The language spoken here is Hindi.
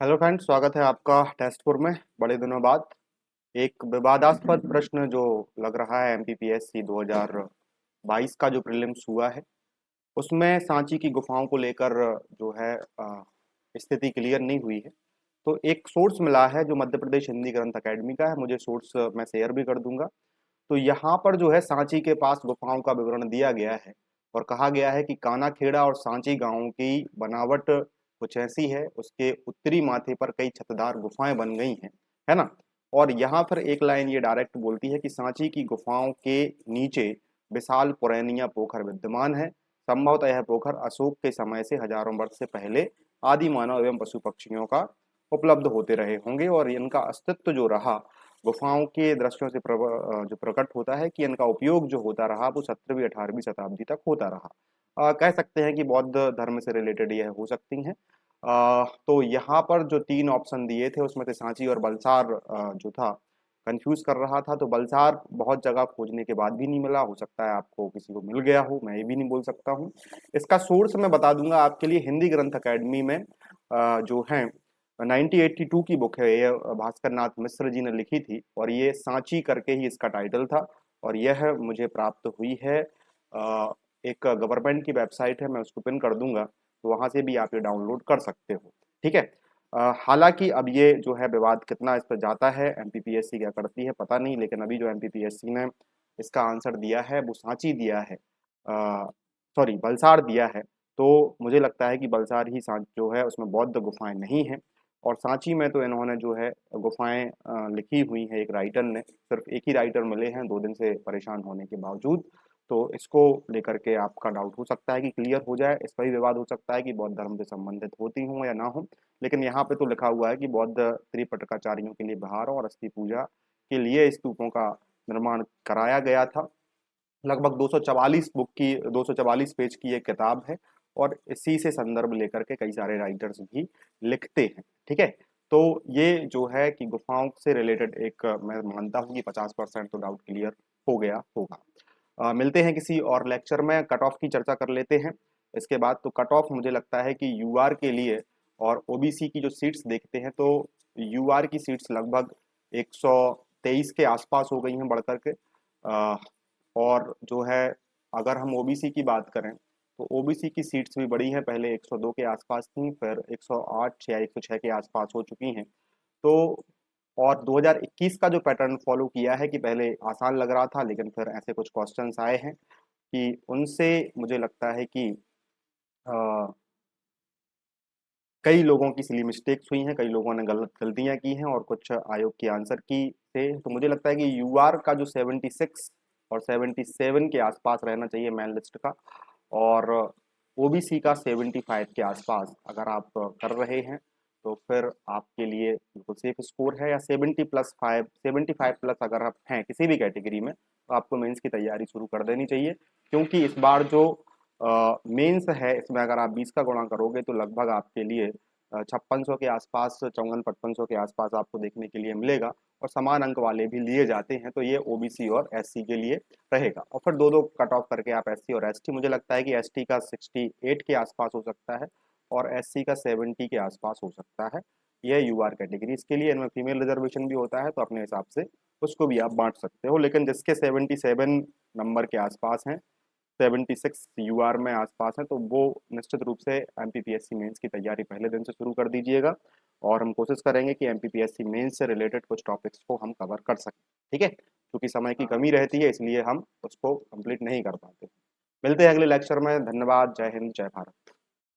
हेलो फ्रेंड्स, स्वागत है आपका टेस्ट 4 में। बड़े दिनों बाद एक विवादास्पद प्रश्न जो लग रहा है एमपीपीएससी 2022 का जो प्रीलिम्स हुआ है उसमें सांची की गुफाओं को लेकर जो है स्थिति क्लियर नहीं हुई है। तो एक सोर्स मिला है जो मध्य प्रदेश हिंदी ग्रंथ अकेडमी का है। मुझे सोर्स मैं शेयर भी कर दूंगा। तो यहाँ पर जो है सांची के पास गुफाओं का विवरण दिया गया है और कहा गया है कि कानाखेड़ा और सांची गांवों की बनावट कुछ ऐसी है, उसके उत्तरी माथे पर कई छतदार गुफाएं बन गई हैं, है ना। और यहाँ पर एक लाइन ये डायरेक्ट बोलती है कि सांची की गुफाओं के नीचे विशाल पुरैनिया पोखर विद्यमान है। संभवतः यह पोखर अशोक के समय से हजारों वर्ष से पहले आदि मानव एवं पशु पक्षियों का उपलब्ध होते रहे होंगे और इनका अस्तित्व जो रहा गुफाओं के दृश्यों से जो प्रकट होता है कि इनका उपयोग जो होता रहा वो 17वीं 18वीं शताब्दी तक होता रहा। कह सकते हैं कि बौद्ध धर्म से रिलेटेड यह हो सकती हैं। तो यहाँ पर जो 3 ऑप्शन दिए थे उसमें से सांची और बलसार जो था कंफ्यूज कर रहा था। तो बलसार बहुत जगह खोजने के बाद भी नहीं मिला, हो सकता है आपको किसी को मिल गया हो, मैं ये भी नहीं बोल सकता हूँ। इसका सोर्स मैं बता दूंगा आपके लिए, हिंदी ग्रंथ अकेडमी में जो है 1982 की बुक है, ये भास्कर नाथ मिश्र जी ने लिखी थी और ये सांची करके ही इसका टाइटल था। और यह मुझे प्राप्त हुई है एक गवर्नमेंट की वेबसाइट है, मैं उसको पिन कर दूंगा, तो वहां से भी आप ये डाउनलोड कर सकते हो। ठीक है। हालांकि अब ये जो है विवाद कितना इस पर जाता है, एमपीपीएससी क्या करती है पता नहीं, लेकिन अभी जो एमपीपीएससी ने इसका आंसर दिया है वो सांची दिया है, सॉरी बलसाड़ दिया है। तो मुझे लगता है कि बलसाड़ ही जो है उसमें बौद्ध गुफाएं नहीं हैं। और सांची में तो इन्होंने जो है गुफाएं लिखी हुई है, एक राइटर ने, सिर्फ एक ही राइटर मिले हैं 2 दिन से परेशान होने के बावजूद। तो इसको लेकर के आपका डाउट हो सकता है कि क्लियर हो जाए। इस पर भी विवाद हो सकता है कि बौद्ध धर्म से संबंधित होती हूँ या ना हो, लेकिन यहाँ पे तो लिखा हुआ है कि बौद्ध त्रिपटकाचार्यों के लिए बिहार और अस्थि पूजा के लिए स्तूपों का निर्माण कराया गया था। लगभग 244 बुक की 244 पेज की एक किताब है और इसी से संदर्भ लेकर के कई सारे राइटर्स भी लिखते हैं। ठीक है। तो ये जो है कि गुफाओं से रिलेटेड एक मैं मानता हूँ कि 50% तो डाउट क्लियर हो गया होगा। मिलते हैं किसी और लेक्चर में, कट ऑफ की चर्चा कर लेते हैं इसके बाद। तो कट ऑफ मुझे लगता है कि यूआर के लिए और ओबीसी की जो सीट्स देखते हैं तो यूआर की सीट्स लगभग 123 के आसपास हो गई हैं बढ़कर के। और जो है अगर हम ओबीसी की बात करें तो ओबीसी की सीट्स भी बढ़ी हैं, पहले 102 के आसपास थी, फिर 108 या 106 के आसपास हो चुकी हैं। तो और 2021 का जो पैटर्न फॉलो किया है कि पहले आसान लग रहा था लेकिन फिर ऐसे कुछ क्वेश्चंस आए हैं कि उनसे मुझे लगता है कि अ, कई लोगों की सिली मिस्टेक्स हुई हैं, कई लोगों ने गलत गलतियां की हैं और कुछ आयोग की आंसर की थे। तो मुझे लगता है कि यूआर का जो 76 और 77 के आसपास रहना चाहिए मेन लिस्ट का, और ओबीसी का 75 के आसपास अगर आप कर रहे हैं तो फिर आपके लिए बिल्कुल सेफ स्कोर है। या 70+5 75+ अगर आप हैं किसी भी कैटेगरी में तो आपको मेंस की तैयारी शुरू कर देनी चाहिए, क्योंकि इस बार जो मेंस है इसमें अगर आप 20 का गुणा करोगे तो लगभग आपके लिए 5600 के आसपास, 54-5500 के आसपास आपको देखने के लिए मिलेगा। और समान अंक वाले भी लिए जाते हैं, तो ये ओबीसी और एससी के लिए रहेगा। और फिर दो दो कट ऑफ करके आप एससी और एसटी, मुझे लगता है कि एसटी का 68 के आसपास हो सकता है और एससी का 70 के आसपास हो सकता है। यह यूआर कैटेगरी, इसके लिए इनमें फीमेल रिजर्वेशन भी होता है तो अपने हिसाब से उसको भी आप बांट सकते हो। लेकिन जिसके 77 नंबर के आसपास हैं, 76 यूआर में आसपास है, तो वो निश्चित रूप से एमपीपीएससी मेंस की तैयारी पहले दिन से शुरू कर दीजिएगा। और हम कोशिश करेंगे कि एमपीपीएससी मेंस से रिलेटेड कुछ टॉपिक्स को हम कवर कर सकें। ठीक है, क्योंकि समय की कमी रहती है इसलिए हम उसको कंप्लीट नहीं कर पाते। मिलते हैं अगले लेक्चर में। धन्यवाद। जय हिंद, जय भारत।